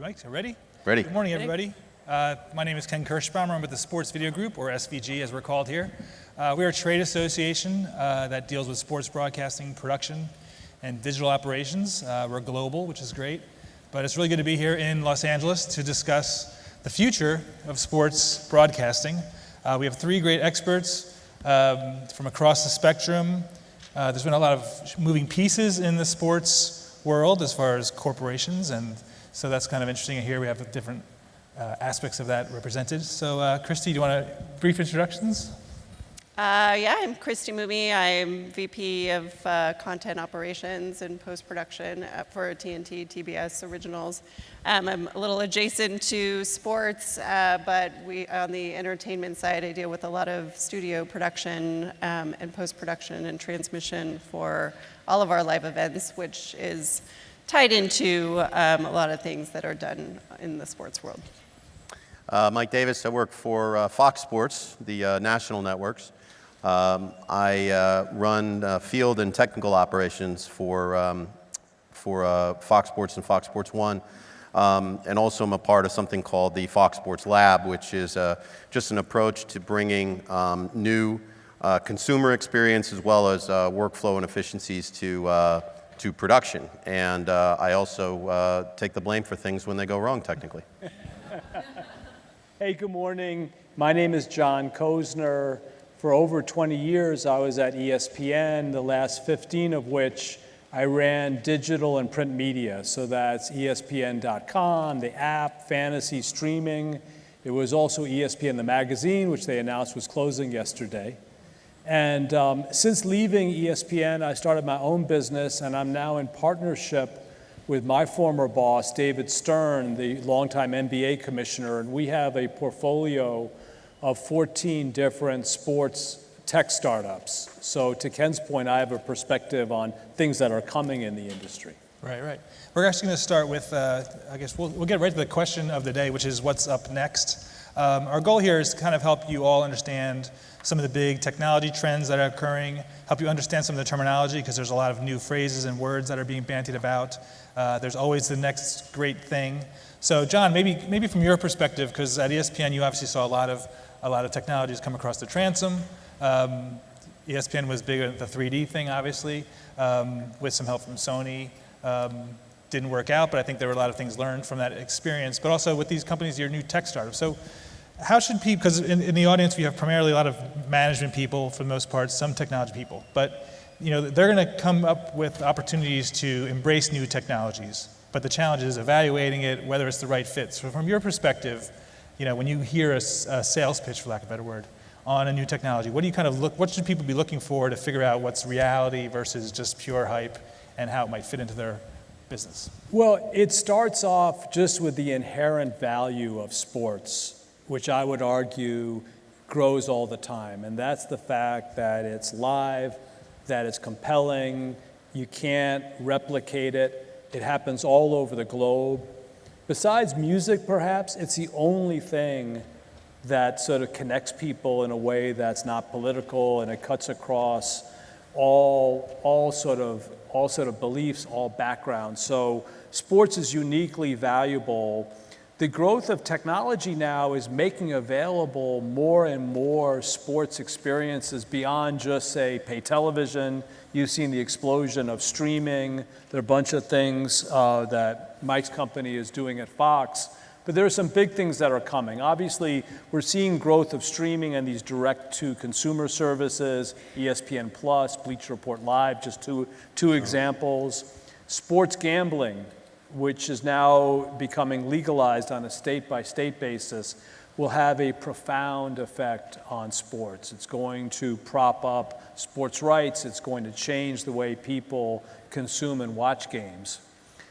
Mike, so ready? Ready. Good morning, everybody. My name is Ken Kirschbaum. I'm with the Sports Video Group, or SVG as we're called here. We are a trade association that deals with sports broadcasting, production, and digital operations. We're global, which is great. But it's really good to be here in Los Angeles to discuss the future of sports broadcasting. We have three great experts from across the spectrum. There's been a lot of moving pieces in the sports world as far as corporations, and so that's kind of interesting. Here we have the different aspects of that represented. So Christy, do you want brief introductions? Yeah, I'm Christy Moomey. I'm VP of Content Operations and Post-Production for TNT, TBS Originals. I'm a little adjacent to sports, but on the entertainment side, I deal with a lot of studio production and post-production and transmission for all of our live events, which is tied into a lot of things that are done in the sports world. Mike Davis, I work for Fox Sports, the national networks. I run field and technical operations for Fox Sports and Fox Sports 1. And also I'm a part of something called the Fox Sports Lab, which is just an approach to bringing new consumer experience as well as workflow and efficiencies to production. And I also take the blame for things when they go wrong, technically. Hey, good morning. My name is John Cozner. For over 20 years, I was at ESPN, the last 15 of which I ran digital and print media. So that's ESPN.com, the app, fantasy, streaming. It was also ESPN, the magazine, which they announced was closing yesterday. And since leaving ESPN, I started my own business, and I'm now in partnership with my former boss, David Stern, the longtime NBA commissioner, and we have a portfolio of 14 different sports tech startups. So to Ken's point, I have a perspective on things that are coming in the industry. Right. We're actually going to start with, I guess we'll get right to the question of the day, which is what's up next. Our goal here is to kind of help you all understand some of the big technology trends that are occurring, help you understand some of the terminology, because there's a lot of new phrases and words that are being bandied about. There's always the next great thing. So John, maybe from your perspective, because at ESPN you obviously saw a lot of technologies come across the transom. ESPN was big at the 3D thing, obviously, with some help from Sony. Didn't work out, but I think there were a lot of things learned from that experience. But also with these companies, you're new tech startups. So how should people, because in the audience we have primarily a lot of management people for the most part, some technology people, but they're going to come up with opportunities to embrace new technologies. But the challenge is evaluating it, whether it's the right fit. So from your perspective, when you hear a sales pitch, for lack of a better word, on a new technology, what should people be looking for to figure out what's reality versus just pure hype and how it might fit into their business? Well, it starts off just with the inherent value of sports, which I would argue grows all the time. And that's the fact that it's live, that it's compelling, you can't replicate it, it happens all over the globe. Besides music, perhaps, it's the only thing that sort of connects people in a way that's not political, and it cuts across all sort of beliefs, all backgrounds. So sports is uniquely valuable. The growth of technology now is making available more and more sports experiences beyond just, say, pay television. You've seen the explosion of streaming. There are a bunch of things that Mike's company is doing at Fox. But there are some big things that are coming. Obviously, we're seeing growth of streaming and these direct-to-consumer services, ESPN Plus, Bleacher Report Live, just two examples. Sports gambling, which is now becoming legalized on a state-by-state basis, will have a profound effect on sports. It's going to prop up sports rights. It's going to change the way people consume and watch games.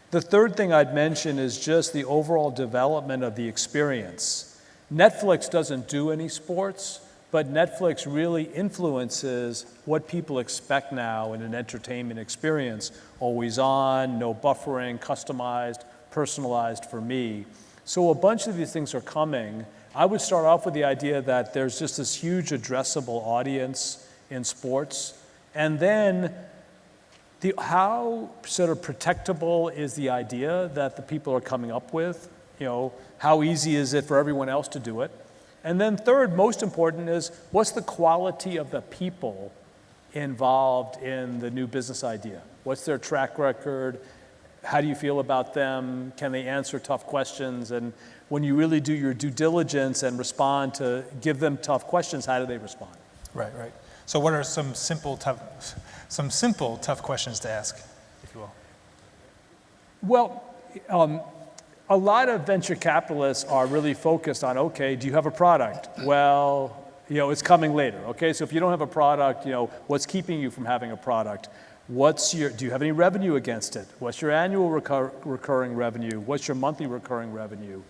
The third thing I'd mention is just the overall development of the experience. Netflix doesn't do any sports, but Netflix really influences what people expect now in an entertainment experience. Always on, no buffering, customized, personalized for me. So a bunch of these things are coming. I would start off with the idea that there's just this huge addressable audience in sports. And then how sort of protectable is the idea that the people are coming up with? How easy is it for everyone else to do it? And then third, most important, is what's the quality of the people involved in the new business idea? What's their track record? How do you feel about them? Can they answer tough questions? And when you really do your due diligence and respond to give them tough questions, how do they respond? Right, right. So what are some simple, tough questions to ask, if you will? Well, a lot of venture capitalists are really focused on, okay, do you have a product? Well, it's coming later, okay? So if you don't have a product, what's keeping you from having a product? Do you have any revenue against it? What's your annual recurring revenue? What's your monthly recurring revenue?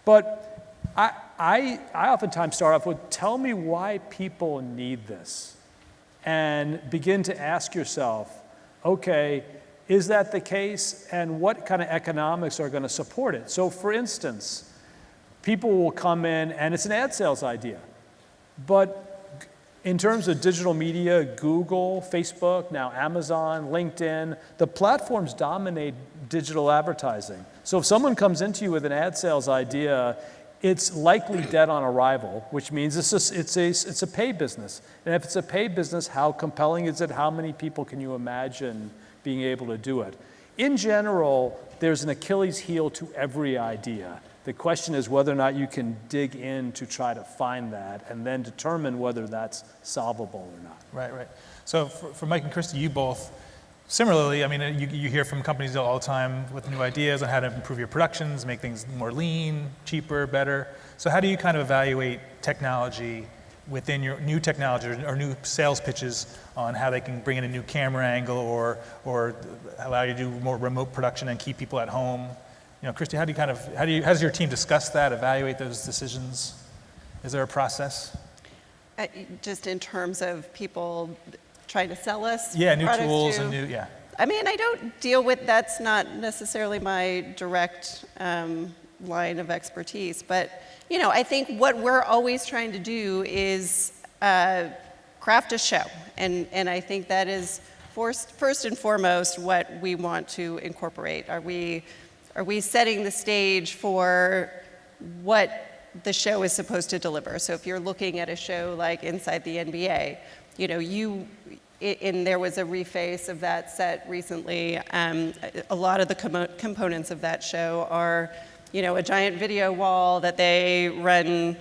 But I oftentimes start off with, tell me why people need this. And begin to ask yourself, okay, is that the case? And what kind of economics are going to support it? So for instance, people will come in and it's an ad sales idea. But in terms of digital media, Google, Facebook, now Amazon, LinkedIn, the platforms dominate digital advertising. So if someone comes into you with an ad sales idea, it's likely dead on arrival, which means it's a pay business. And if it's a pay business, how compelling is it? How many people can you imagine being able to do it? In general, there's an Achilles heel to every idea. The question is whether or not you can dig in to try to find that and then determine whether that's solvable or not. Right, right. So for Mike and Christy, you both, similarly, I mean, you hear from companies all the time with new ideas on how to improve your productions, make things more lean, cheaper, better. So how do you kind of evaluate technology within your new technology or new sales pitches on how they can bring in a new camera angle or allow you to do more remote production and keep people at home? Christy, how does your team discuss that, evaluate those decisions? Is there a process? Just in terms of people trying to sell us new products tools to, and new, yeah. I mean, I don't deal with, that's not necessarily my direct line of expertise, but, I think what we're always trying to do is craft a show, and I think that is first and foremost what we want to incorporate. Are we setting the stage for what the show is supposed to deliver? So if you're looking at a show like Inside the NBA, and there was a reface of that set recently. A lot of the components of that show are, a giant video wall that they run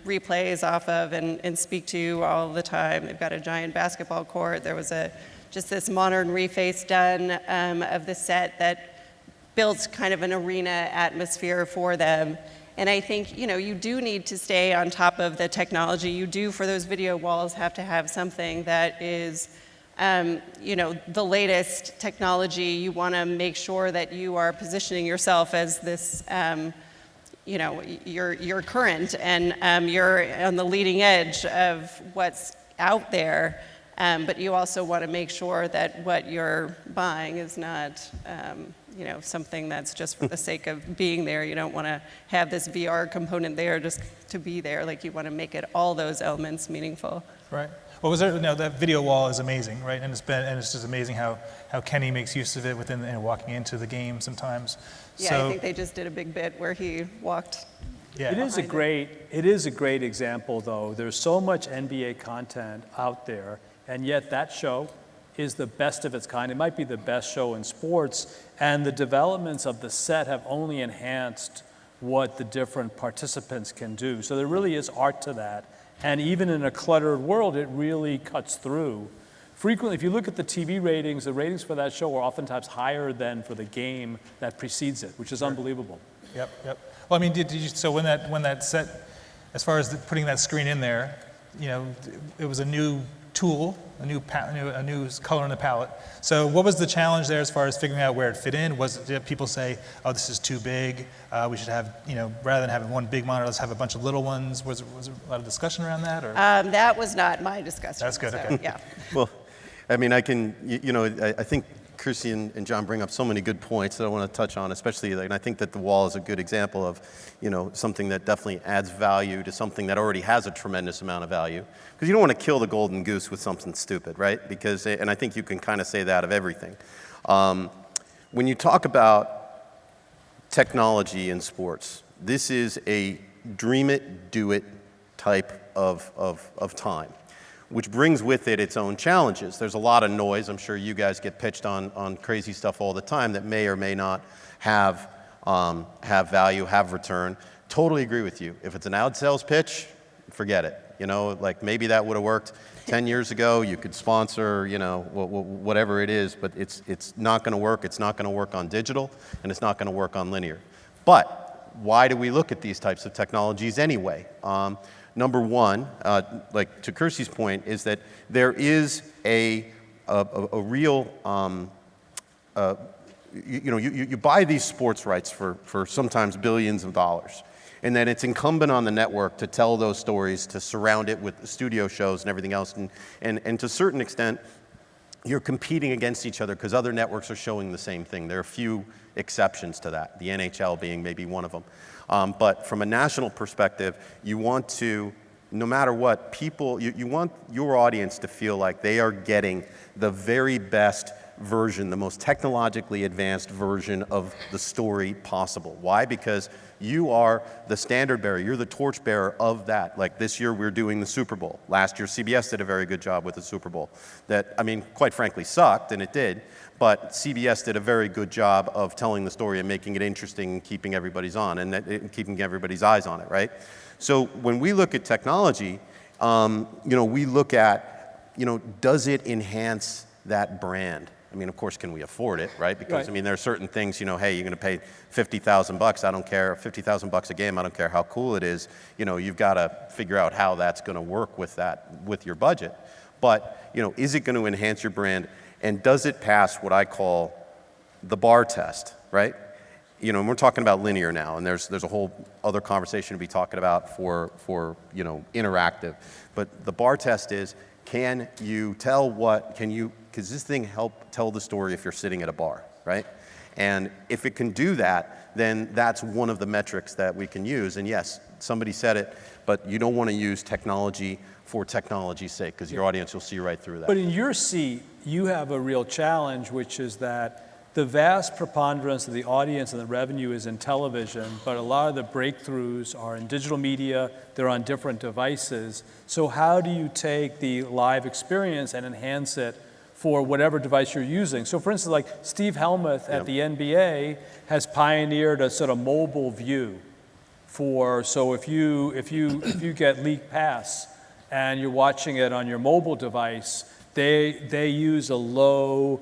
replays off of and speak to all the time. They've got a giant basketball court. There was just this modern reface done of the set that builds kind of an arena atmosphere for them. And I think, you do need to stay on top of the technology. You do, for those video walls, have to have something that is, the latest technology. You want to make sure that you are positioning yourself as this, you're current and you're on the leading edge of what's out there. But you also want to make sure that what you're buying is not, something that's just for the sake of being there. You don't want to have this VR component there just to be there. Like, you want to make it all those elements meaningful. Right. Well, that video wall is amazing, right? And it's just amazing how Kenny makes use of it within walking into the game sometimes. Yeah, so, I think they just did a big bit where he walked. Yeah. It is a great example, though. There's so much NBA content out there, and yet that show is the best of its kind. It might be the best show in sports, and the developments of the set have only enhanced what the different participants can do. So there really is art to that. And even in a cluttered world, it really cuts through. Frequently, if you look at the TV ratings, the ratings for that show are oftentimes higher than for the game that precedes it, which is unbelievable. Yep. Well, I mean, so when that set, as far as putting that screen in there, it was a new tool, a new color in the palette. So what was the challenge there as far as figuring out where it fit in? Did people say, oh, this is too big, we should have, rather than having one big monitor, let's have a bunch of little ones? Was there a lot of discussion around that? Or? That was not my discussion. That's good, so, okay. Yeah. Well, I mean, I think Chrissy and John bring up so many good points that I want to touch on, especially, and I think that the wall is a good example of, something that definitely adds value to something that already has a tremendous amount of value. Because you don't want to kill the golden goose with something stupid, right? And I think you can kind of say that of everything. When you talk about technology in sports. This is a dream it, do it type of time, which brings with it its own challenges. There's a lot of noise. I'm sure you guys get pitched on crazy stuff all the time that may or may not have value, have return. Totally agree with you. If it's an ad sales pitch, forget it. You know, like maybe that would have worked 10 years ago. You could sponsor, you know, whatever it is, but it's not going to work. It's not going to work on digital, and it's not going to work on linear. But why do we look at these types of technologies anyway? Number one, like to Kirsty's point, is that there is a real, you buy these sports rights for sometimes billions of dollars. And then it's incumbent on the network to tell those stories, to surround it with studio shows and everything else. And to a certain extent, you're competing against each other because other networks are showing the same thing. There are a few exceptions to that, the NHL being maybe one of them. But from a national perspective, you want to, no matter what, people, you want your audience to feel like they are getting the very best version, the most technologically advanced version of the story possible. Why? Because you are the standard bearer. You're the torchbearer of that. Like this year, we're doing the Super Bowl. Last year, CBS did a very good job with the Super Bowl. That, I mean, quite frankly, sucked, and it did. But CBS did a very good job of telling the story and making it interesting and keeping everybody's on and keeping everybody's eyes on it, right? So when we look at technology, we look at, does it enhance that brand? I mean, of course, can we afford it, right? Because, right. I mean, there are certain things, hey, you're going to pay $50,000, I don't care, $50,000 a game, I don't care how cool it is. You've got to figure out how that's going to work with that, with your budget. But, is it going to enhance your brand? And does it pass what I call the bar test, right? And we're talking about linear now, and there's a whole other conversation to be talking about for interactive. But the bar test is, can you tell because this thing help tell the story if you're sitting at a bar, right? And if it can do that, then that's one of the metrics that we can use. And yes, somebody said it, but you don't want to use technology for technology's sake, because your audience will see right through that. But in your seat, you have a real challenge, which is that the vast preponderance of the audience and the revenue is in television, but a lot of the breakthroughs are in digital media, they're on different devices. So how do you take the live experience and enhance it for whatever device you're using? So for instance, like Steve Helmuth at the NBA has pioneered a sort of mobile view so if you get league pass and you're watching it on your mobile device, they use a low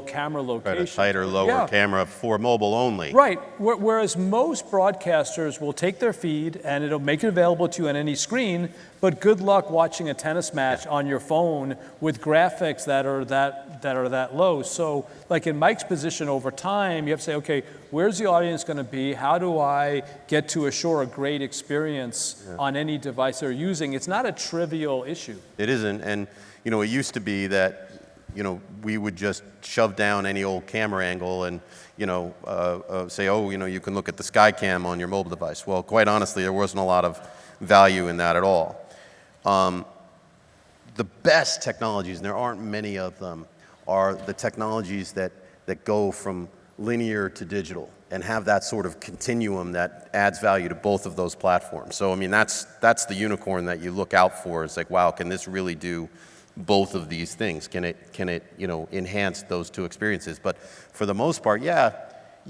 camera location. Right, a tighter, lower camera for mobile only. Right. Whereas most broadcasters will take their feed and it'll make it available to you on any screen, but good luck watching a tennis match on your phone with graphics that are that low. So, like in Mike's position over time, you have to say, okay, where's the audience going to be? How do I get to assure a great experience on any device they're using? It's not a trivial issue. It isn't, and it used to be that, we would just shove down any old camera angle and, say, you can look at the Skycam on your mobile device. Well, quite honestly, there wasn't a lot of value in that at all. The best technologies, and there aren't many of them, are the technologies that go from linear to digital and have that sort of continuum that adds value to both of those platforms. So, I mean, that's the unicorn that you look out for. It's like, wow, can this really do both of these things? Can it enhance those two experiences? But for the most part, you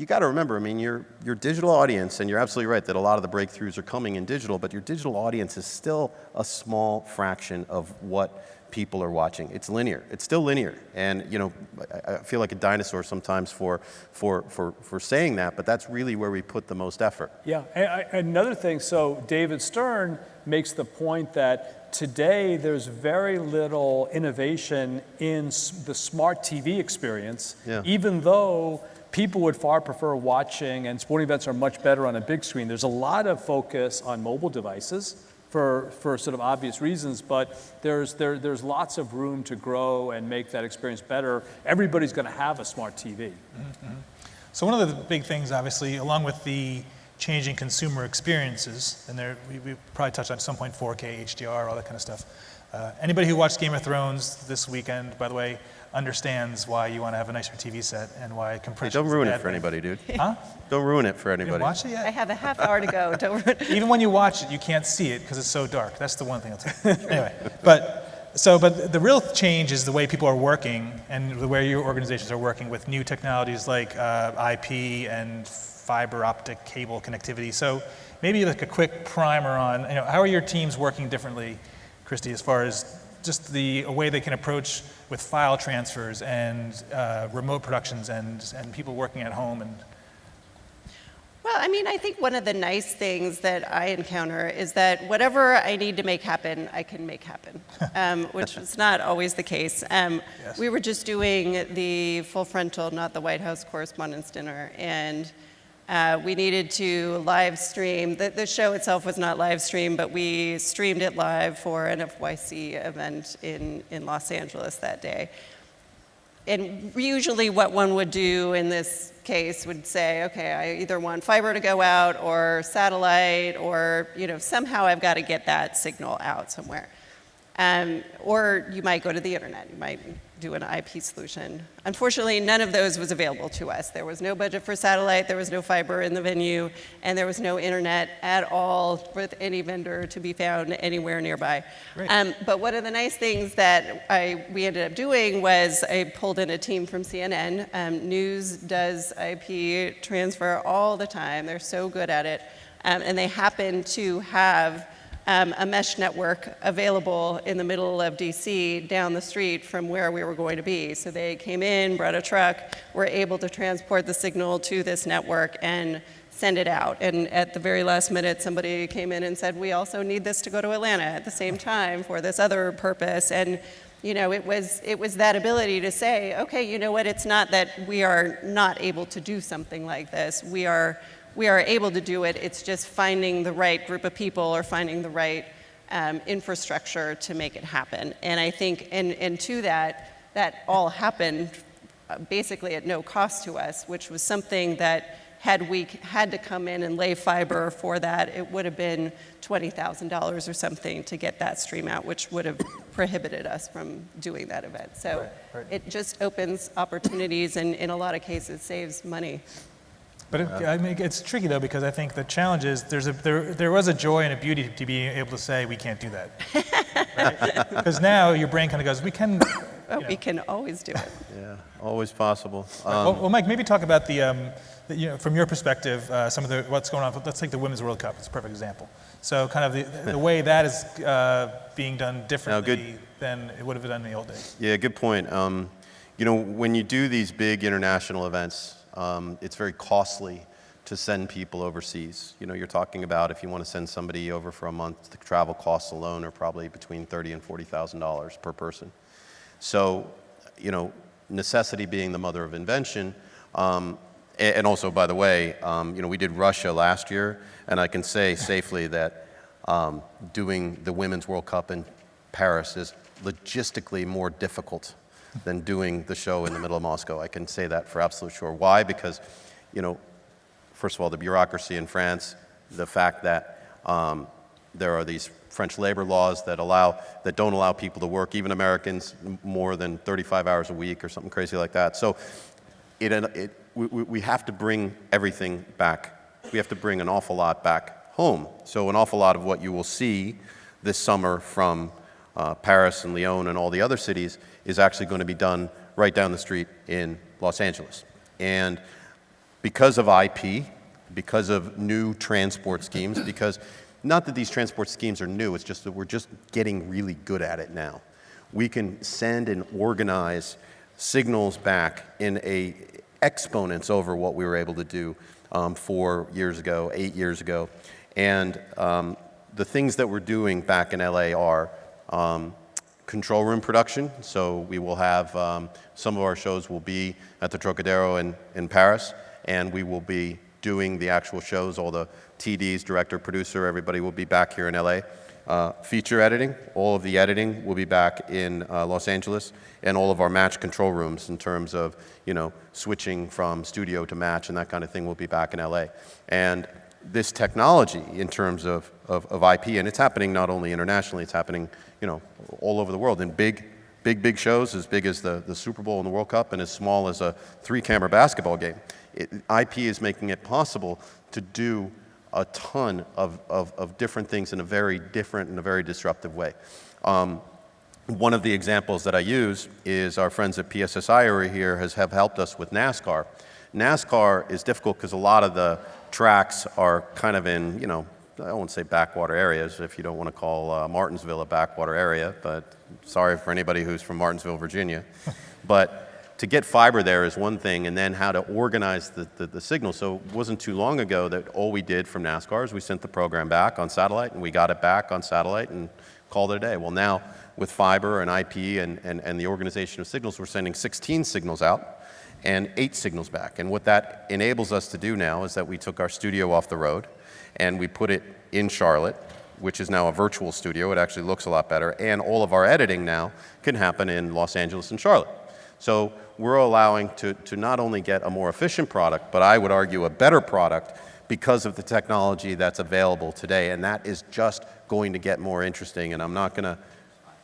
got to remember, I mean, your digital audience, and you're absolutely right that a lot of the breakthroughs are coming in digital, but your digital audience is still a small fraction of what people are watching. It's linear. It's still linear. And, I feel like a dinosaur sometimes for saying that, but that's really where we put the most effort. Yeah. Another thing, so David Stern makes the point that today there's very little innovation in the smart TV experience, even though people would far prefer watching, and sporting events are much better on a big screen. There's a lot of focus on mobile devices for sort of obvious reasons, but there's lots of room to grow and make that experience better. Everybody's going to have a smart TV. Mm-hmm. So one of the big things, obviously, along with the changing consumer experiences, and we probably touched on at some point 4K, HDR, all that kind of stuff. Anybody who watched Game of Thrones this weekend, by the way, understands why you want to have a nicer TV set and why Hey, compression. don't ruin it for anybody, dude. Huh? Don't ruin it for You didn't anybody. watch it I yet? have a half hour to go. Don't worry. Even when you watch it, you can't see it because it's so dark. That's the one thing I'll tell you. Anyway, but the real change is the way people are working and the way your organizations are working with new technologies like IP and fiber optic cable connectivity. So maybe like a quick primer on, how are your teams working differently, Christy, as far as just the way they can approach with file transfers and remote productions and people working at home and. Well, I think one of the nice things that I encounter is that whatever I need to make happen, I can make happen, which is not always the case. We were just doing the full frontal, not the White House Correspondents' Dinner, and we needed to live stream. The show itself was not live streamed, but we streamed it live for an FYC event in Los Angeles that day. And usually what one would do in this case would say, okay, I either want fiber to go out or satellite or, somehow I've got to get that signal out somewhere. Or you might go to the internet. You might do an IP solution. Unfortunately, none of those was available to us. There was no budget for satellite, there was no fiber in the venue, and there was no internet at all with any vendor to be found anywhere nearby. But one of the nice things that we ended up doing was I pulled in a team from CNN. News does IP transfer all the time. They're so good at it. And they happen to have a mesh network available in the middle of DC down the street from where we were going to be. So they came in, brought a truck, were able to transport the signal to this network and send it out. And at the very last minute, somebody came in and said, we also need this to go to Atlanta at the same time for this other purpose. And it was that ability to say, okay, you know what, it's not that we are not able to do something like this. We are able to do it. It's just finding the right group of people or finding the right infrastructure to make it happen. And I think, and to that all happened basically at no cost to us, which was something that had we had to come in and lay fiber for that, it would have been $20,000 or something to get that stream out, which would have prohibited us from doing that event. So it just opens opportunities and in a lot of cases saves money. But it's tricky though, because I think the challenge is there was a joy and a beauty to being able to say we can't do that. Because now your brain kind of goes, we can. We can always do it. Yeah, always possible. Well, Mike, maybe talk about from your perspective, some of what's going on. Let's take the Women's World Cup. It's a perfect example. So kind of the way that is being done differently than it would have been done in the old days. Yeah, good point. When you do these big international events, it's very costly to send people overseas. You're talking about if you want to send somebody over for a month, the travel costs alone are probably between $30,000 and $40,000 per person. So, necessity being the mother of invention. And also, by the way, we did Russia last year, and I can say safely that doing the Women's World Cup in Paris is logistically more difficult than doing the show in the middle of Moscow. I can say that for absolute sure. Why? Because, first of all, the bureaucracy in France, the fact that there are these French labor laws that don't allow people to work, even Americans, more than 35 hours a week or something crazy like that. So we have to bring everything back. We have to bring an awful lot back home. So an awful lot of what you will see this summer from Paris and Lyon and all the other cities is actually going to be done right down the street in Los Angeles. And because of IP, because of new transport schemes, because not that these transport schemes are new, it's just that we're just getting really good at it now. We can send and organize signals back in exponents over what we were able to do 4 years ago, 8 years ago. And the things that we're doing back in LA are control room production. So we will have some of our shows will be at the Trocadero in Paris, and we will be doing the actual shows. All the TDs, director, producer, everybody will be back here in LA. Feature editing, all of the editing will be back in Los Angeles, and all of our match control rooms in terms of switching from studio to match and that kind of thing will be back in LA. And this technology in terms of IP, and it's happening not only internationally, it's happening, all over the world in big shows, as big as the Super Bowl and the World Cup, and as small as a 3-camera basketball game. IP is making it possible to do a ton of different things in a very different and a very disruptive way. One of the examples that I use is our friends at PSSI over here have helped us with NASCAR. NASCAR is difficult because a lot of the tracks are kind of in, I won't say backwater areas, if you don't want to call Martinsville a backwater area, but sorry for anybody who's from Martinsville, Virginia. But to get fiber there is one thing, and then how to organize the signal. So it wasn't too long ago that all we did from NASCAR is we sent the program back on satellite, and we got it back on satellite and called it a day. Well, now with fiber and IP and the organization of signals, we're sending 16 signals out and 8 signals back. And what that enables us to do now is that we took our studio off the road and we put it in Charlotte, which is now a virtual studio. It actually looks a lot better. And all of our editing now can happen in Los Angeles and Charlotte. So we're allowing to not only get a more efficient product, but I would argue a better product because of the technology that's available today. And that is just going to get more interesting. And I'm not going to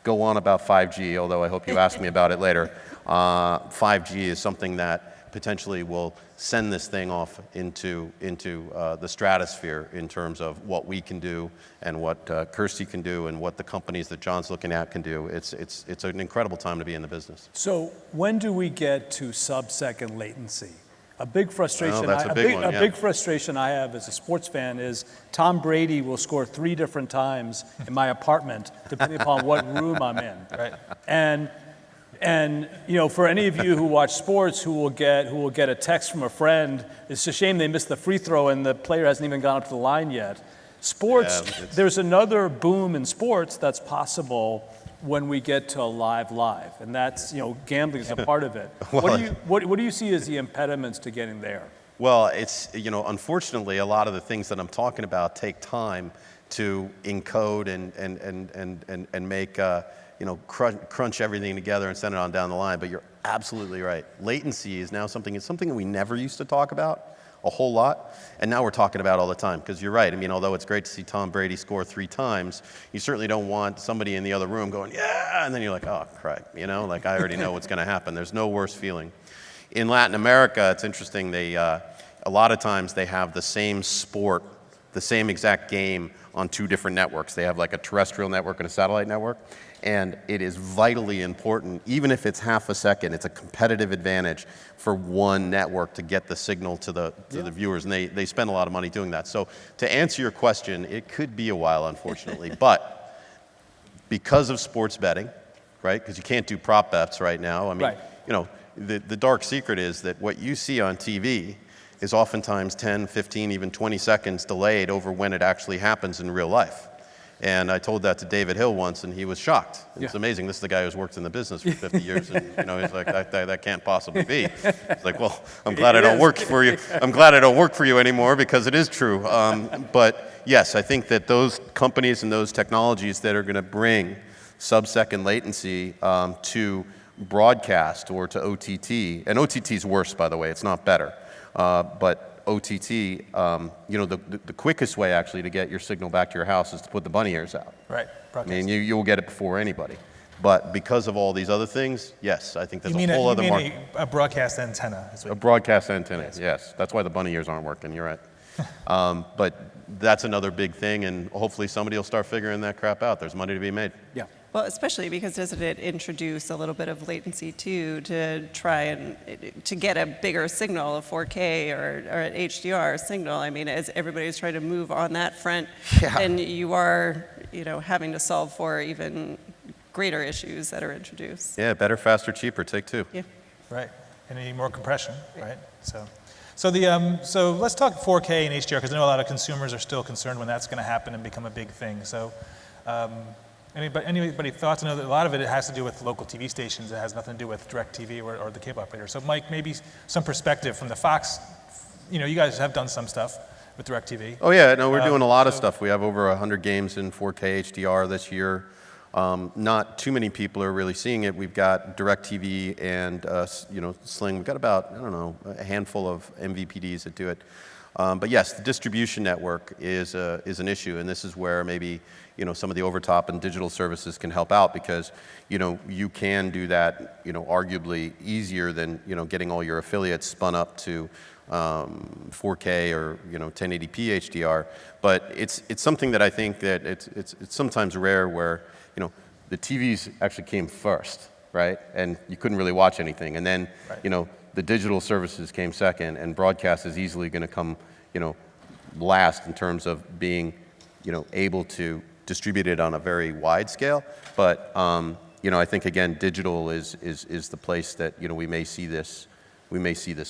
go on about 5G, although I hope you ask me about it later. 5G is something that potentially will send this thing off into the stratosphere in terms of what we can do and what Kirsty can do and what the companies that John's looking at can do. It's an incredible time to be in the business. So when do we get to sub-second latency? A big frustration. That's a big one, yeah. A big frustration I have as a sports fan is Tom Brady will score 3 different times in my apartment, depending upon what room I'm in. Right. And for any of you who watch sports who will get a text from a friend, it's a shame they missed the free throw and the player hasn't even gone up to the line yet. Sports, there's another boom in sports that's possible when we get to live, and that's, gambling is a part of it. What do you see as the impediments to getting there? Well, it's, unfortunately, a lot of the things that I'm talking about take time to encode and make, crunch everything together and send it on down the line. But you're absolutely right. Latency is now something that we never used to talk about a whole lot, and now we're talking about all the time, because you're right. I mean, although it's great to see Tom Brady score 3 times, you certainly don't want somebody in the other room going, yeah, and then you're like, oh, crap, I already know what's going to happen. There's no worse feeling. In Latin America, it's interesting, they, a lot of times they have the same sport, the same exact game on 2 different networks. They have like a terrestrial network and a satellite network, and it is vitally important, even if it's half a second, it's a competitive advantage for one network to get the signal to the viewers, and they spend a lot of money doing that. So to answer your question, it could be a while, unfortunately, but because of sports betting, right, because you can't do prop bets right now, I mean, the dark secret is that what you see on TV is oftentimes 10, 15, even 20 seconds delayed over when it actually happens in real life. And I told that to David Hill once, and he was shocked. It's amazing. This is the guy who's worked in the business for 50 years, and he's like, that can't possibly be. It's like, well, I'm glad I don't work for you. I'm glad I don't work for you anymore, because it is true. But yes, I think that those companies and those technologies that are going to bring sub-second latency to broadcast or to OTT, and OTT is worse, by the way. It's not better, but OTT, the quickest way actually to get your signal back to your house is to put the bunny ears out. Right. I mean, you'll get it before anybody. But because of all these other things, yes, I think there's a whole other market. A broadcast antenna. A broadcast antenna, yes. That's why the bunny ears aren't working, you're right. But that's another big thing, and hopefully somebody will start figuring that crap out. There's money to be made. Yeah. Well, especially because doesn't it introduce a little bit of latency too to try and to get a bigger signal, a 4K or an HDR signal? I mean, as everybody's trying to move on that front, and you are, having to solve for even greater issues that are introduced. Yeah, better, faster, cheaper. Take 2. Yeah. Right. And you need more compression, right? So let's talk 4K and HDR, because I know a lot of consumers are still concerned when that's going to happen and become a big thing. So. Anybody thoughts? I know that a lot of it has to do with local TV stations. It has nothing to do with DirecTV or the cable operator. So Mike, maybe some perspective from the Fox, you guys have done some stuff with DirecTV. Oh yeah, no, we're doing a lot of stuff. We have over 100 games in 4K HDR this year. Not too many people are really seeing it. We've got DirecTV and Sling. We've got about, a handful of MVPDs that do it. But yes, the distribution network is an issue, and this is where maybe some of the over-top and digital services can help out, because you can do that arguably easier than getting all your affiliates spun up to 4K or 1080p HDR. But it's something that I think that it's sometimes rare where the TVs actually came first, right? And you couldn't really watch anything, and then the digital services came second, and broadcast is easily going to come last in terms of being able to distribute it on a very wide scale. But I think again, digital is the place that we may see this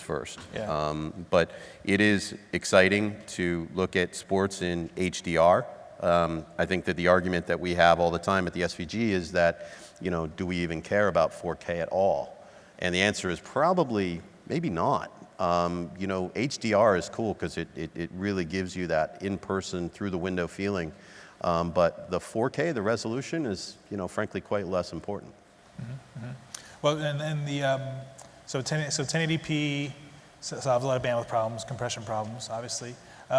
first. Yeah. But it is exciting to look at sports in HDR. I think that the argument that we have all the time at the SVG is that do we even care about 4K at all? And the answer is probably maybe not. HDR is cool because it really gives you that in-person, through-the-window feeling. But the 4K, the resolution is, frankly, quite less important. Mm-hmm. Well, and the so 1080p solves a lot of bandwidth problems, compression problems, obviously. Do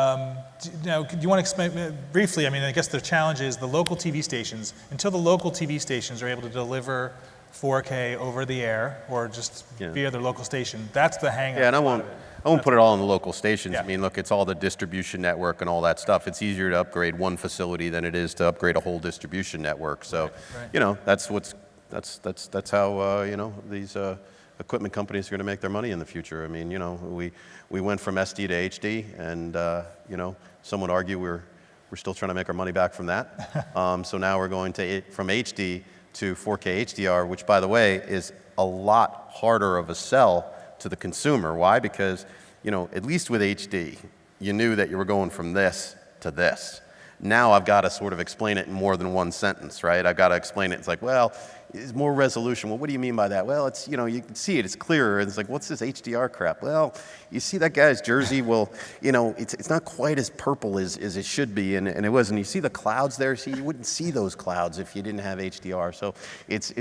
you want to explain briefly? I mean, I guess the challenge is the local TV stations. Until the local TV stations are able to deliver 4K over the air or just via their local station, that's the hang-up. Yeah, and I won't put it all on the local stations. Yeah. I mean, look, it's all the distribution network and all that stuff. It's easier to upgrade one facility than it is to upgrade a whole distribution network. So, that's how these equipment companies are going to make their money in the future. I mean, we went from SD to HD, and some would argue we're still trying to make our money back from that. So now we're going from HD to 4K HDR, which, by the way, is a lot harder of a sell to the consumer. Why? Because, at least with HD, you knew that you were going from this to this. Now I've got to sort of explain it in more than one sentence, right? I've got to explain it. It's like, well, it's more resolution. Well, what do you mean by that? Well, it's, you can see it, it's clearer. And it's like, what's this HDR crap? Well, you see that guy's jersey? Well, it's not quite as purple as it should be, and it was. And you see the clouds there? See, you wouldn't see those clouds if you didn't have HDR. So it's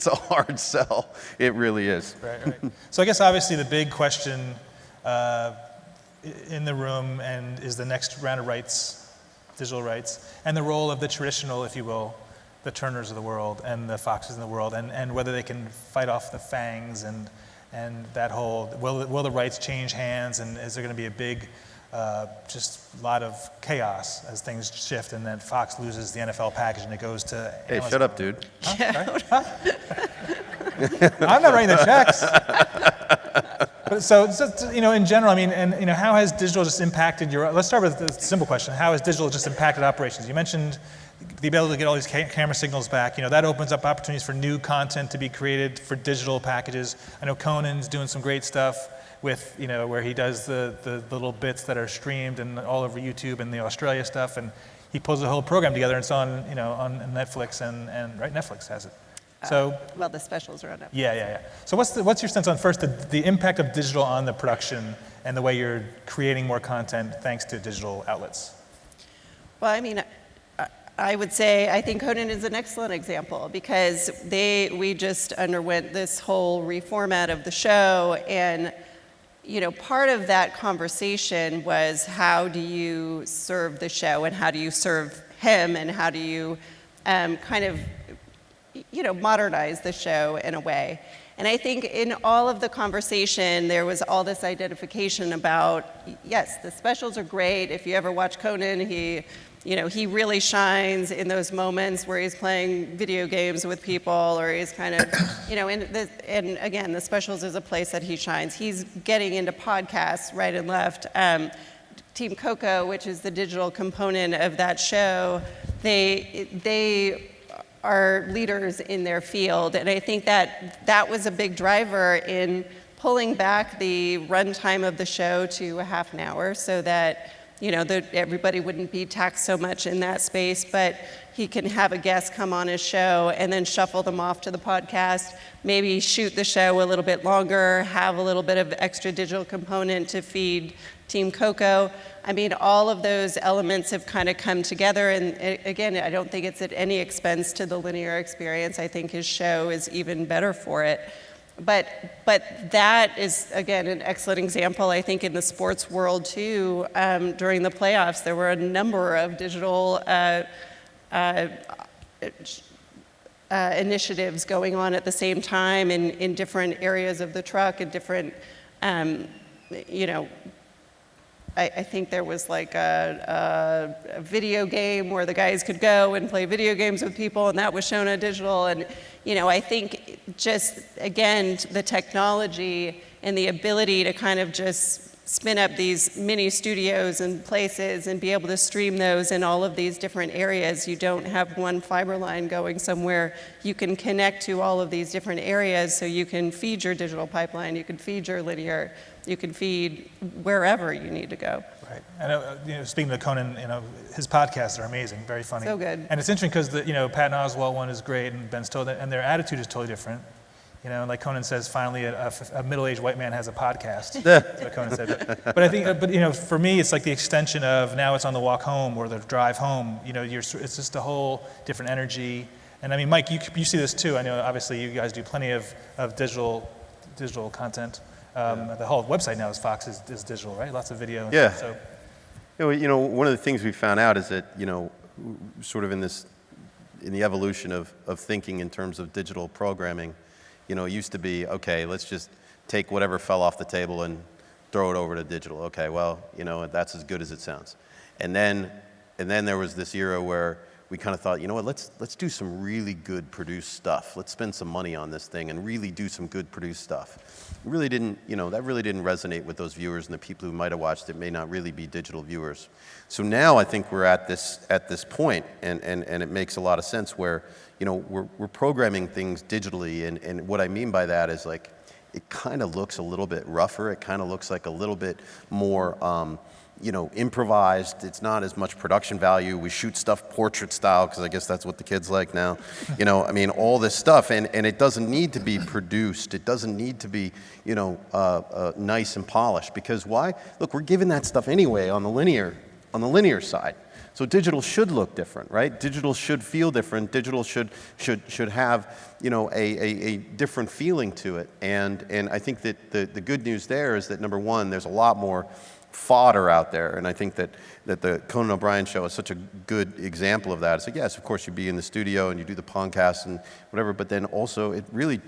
a hard sell. It really is. Right. So I guess obviously the big question in the room and is the next round of rights, digital rights, and the role of the traditional, if you will, the Turners of the world and the Foxes in the world, and whether they can fight off the fangs and that whole, will the rights change hands, and is there going to be a big, just lot of chaos as things shift, and then Fox loses the NFL package and it goes to Hey, Amazon. shut up, dude. Huh? Huh? I'm not writing the checks. But so in general, I mean, and how has digital just impacted let's start with the simple question. How has digital just impacted operations? You mentioned the ability to get all these camera signals back. That opens up opportunities for new content to be created for digital packages. I know Conan's doing some great stuff with, where he does the little bits that are streamed and all over YouTube and the Australia stuff, and he pulls the whole program together, and it's on, on Netflix, and right, Netflix has it. So, well, the specials are on Netflix. Yeah. So what's your sense on first the impact of digital on the production and the way you're creating more content thanks to digital outlets? Well, I mean, I would say I think Conan is an excellent example, because we just underwent this whole reformat of the show, and part of that conversation was how do you serve the show, and how do you serve him, and how do you kind of modernize the show in a way. And I think in all of the conversation, there was all this identification about, yes, the specials are great. If you ever watch Conan, he really shines in those moments where he's playing video games with people, or he's kind of, and again, the specials is a place that he shines. He's getting into podcasts right and left. Team Coco, which is the digital component of that show, they are leaders in their field, and I think that was a big driver in pulling back the runtime of the show to a half an hour, so that that everybody wouldn't be taxed so much in that space, but he can have a guest come on his show and then shuffle them off to the podcast, maybe shoot the show a little bit longer, have a little bit of extra digital component to feed Team Coco. I mean, all of those elements have kind of come together, and again, I don't think it's at any expense to the linear experience. I think his show is even better for it. But that is, again, an excellent example, I think, in the sports world, too. During the playoffs, there were a number of digital initiatives going on at the same time in different areas of the truck and different, I think there was like a video game where the guys could go and play video games with people, and that was shown on digital. And, I think just, again, the technology and the ability to kind of just spin up these mini studios and places and be able to stream those in all of these different areas. You don't have one fiber line going somewhere. You can connect to all of these different areas, so you can feed your digital pipeline, you can feed your linear, you can feed wherever you need to go. Right. I know, speaking to Conan, his podcasts are amazing, very funny. So good. And it's interesting because Patton Oswalt one is great, and Ben Stowe, and their attitude is totally different. Like Conan says, finally a middle-aged white man has a podcast. That's what Conan said. But I think, for me, it's like the extension of now it's on the walk home or the drive home. It's just a whole different energy. And I mean, Mike, you see this too. I know obviously you guys do plenty of digital content. The whole website now is Fox is digital, right? Lots of video. Yeah. So. One of the things we found out is that, sort of in the evolution of thinking in terms of digital programming, it used to be, okay, let's just take whatever fell off the table and throw it over to digital. Okay, well, that's as good as it sounds. And then there was this era where we kind of thought, let's do some really good produced stuff. Let's spend some money on this thing and really do some good produced stuff. It really didn't, that really didn't resonate with those viewers, and the people who might have watched it may not really be digital viewers. So now I think we're at this point, and it makes a lot of sense where, we're programming things digitally, and what I mean by that is like, it kind of looks a little bit rougher. It kind of looks like a little bit more, improvised. It's not as much production value. We shoot stuff portrait style, because I guess that's what the kids like now. All this stuff, and it doesn't need to be produced. It doesn't need to be, nice and polished, because why? Look, we're giving that stuff anyway on the linear side. So digital should look different, right? Digital should feel different. Digital should have, a different feeling to it. And I think that the good news there is that, number one, there's a lot more fodder out there, and I think that the Conan O'Brien show is such a good example of that. It's like, yes, of course, you be in the studio and you do the podcast and whatever, but then also it really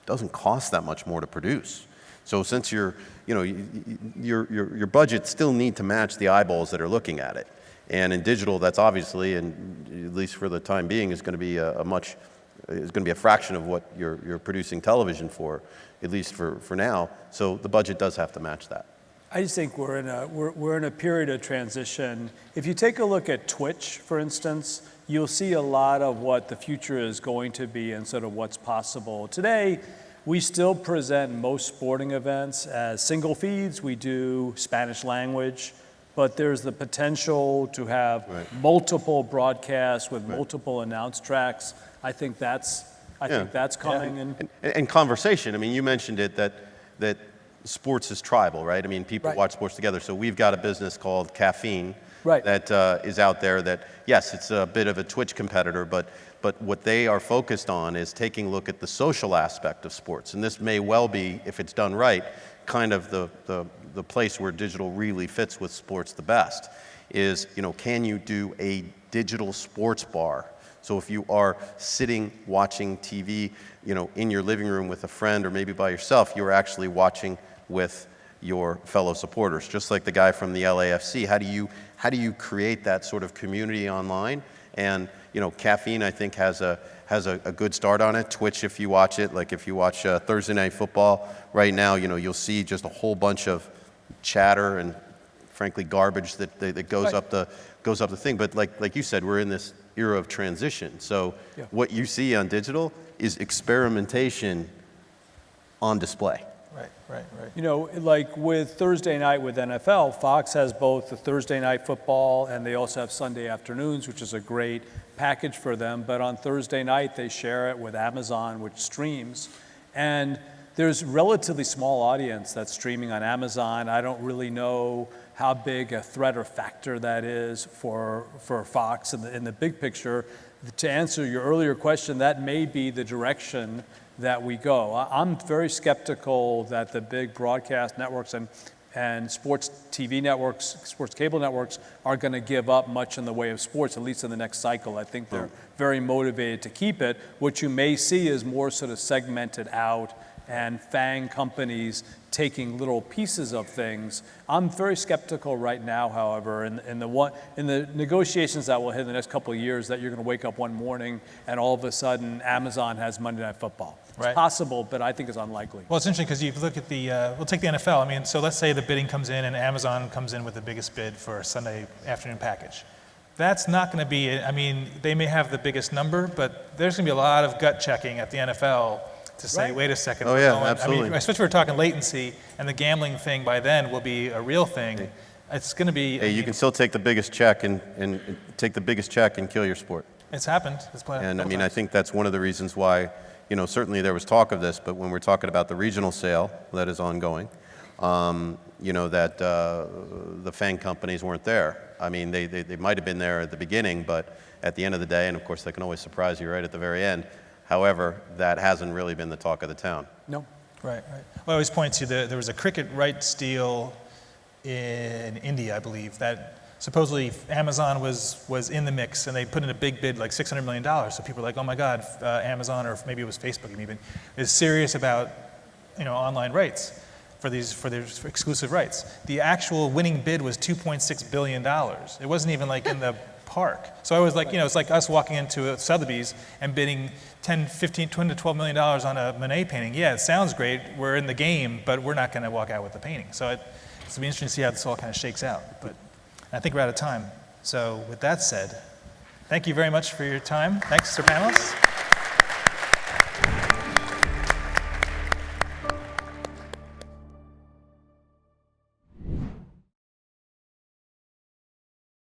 doesn't cost that much more to produce. So since your budget still need to match the eyeballs that are looking at it. And in digital, that's obviously, and at least for the time being, is going to be a fraction of what you're producing television for, at least for now. So the budget does have to match that. I just think we're in a period of transition. If you take a look at Twitch, for instance, you'll see a lot of what the future is going to be and sort of what's possible. Today, we still present most sporting events as single feeds. We do Spanish language, but there's the potential to have multiple broadcasts with multiple announced tracks. I think that's coming. Yeah. And conversation. I mean, you mentioned it that sports is tribal, right? I mean, people watch sports together. So we've got a business called Caffeine that is out there that, yes, it's a bit of a Twitch competitor, but what they are focused on is taking a look at the social aspect of sports. And this may well be, if it's done right, kind of the place where digital really fits with sports the best is, can you do a digital sports bar? So if you are sitting watching TV, in your living room with a friend or maybe by yourself, you're actually watching with your fellow supporters, just like the guy from the LAFC. How do you create that sort of community online? And Caffeine, I think, has a good start on it. Twitch, if you watch it, like if you watch Thursday Night Football right now, you'll see just a whole bunch of chatter and, frankly, garbage that goes up the thing. But like you said, we're in this era of transition. So what you see on digital is experimentation on display. Right. Like with Thursday night with NFL, Fox has both the Thursday night football and they also have Sunday afternoons, which is a great package for them. But on Thursday night, they share it with Amazon, which streams. And there's a relatively small audience that's streaming on Amazon. I don't really know how big a threat or factor that is for Fox in the big picture. To answer your earlier question, that may be the direction that we go. I'm very skeptical that the big broadcast networks and sports TV networks, sports cable networks are going to give up much in the way of sports, at least in the next cycle. I think they're very motivated to keep it. What you may see is more sort of segmented out and FANG companies taking little pieces of things. I'm very skeptical right now, however, in the negotiations that will hit in the next couple of years, that you're going to wake up one morning and all of a sudden Amazon has Monday Night Football. It's possible, but I think it's unlikely. Well, it's interesting because you look at we'll take the NFL. I mean, so let's say the bidding comes in and Amazon comes in with the biggest bid for a Sunday afternoon package. That's not going to be, I mean, they may have the biggest number, but there's going to be a lot of gut checking at the NFL to say, wait a second. Oh, yeah, absolutely. I mean, especially if we're talking latency, and the gambling thing by then will be a real thing. It's going to be. Hey, you can still take the biggest check and take the biggest check and kill your sport. It's happened. And I mean, I think that's one of the reasons why, certainly there was talk of this, but when we're talking about the regional sale that is ongoing, that the FANG companies weren't there. I mean, they might have been there at the beginning, but at the end of the day, and of course they can always surprise you right at the very end. However, that hasn't really been the talk of the town. No. Right. Well, I always point to there was a cricket rights deal in India, I believe, that supposedly Amazon was in the mix, and they put in a big bid, like $600 million. So people were like, oh my God, Amazon, or maybe it was Facebook even, is serious about online rights for their exclusive rights. The actual winning bid was $2.6 billion. It wasn't even like in the park. So I was like, it's like us walking into a Sotheby's and bidding $10, $15, $20 to $12 million on a Monet painting. Yeah, it sounds great. We're in the game, but we're not going to walk out with the painting. So it's going to be interesting to see how this all kind of shakes out. But I think we're out of time. So with that said, thank you very much for your time. Thanks, our panelists.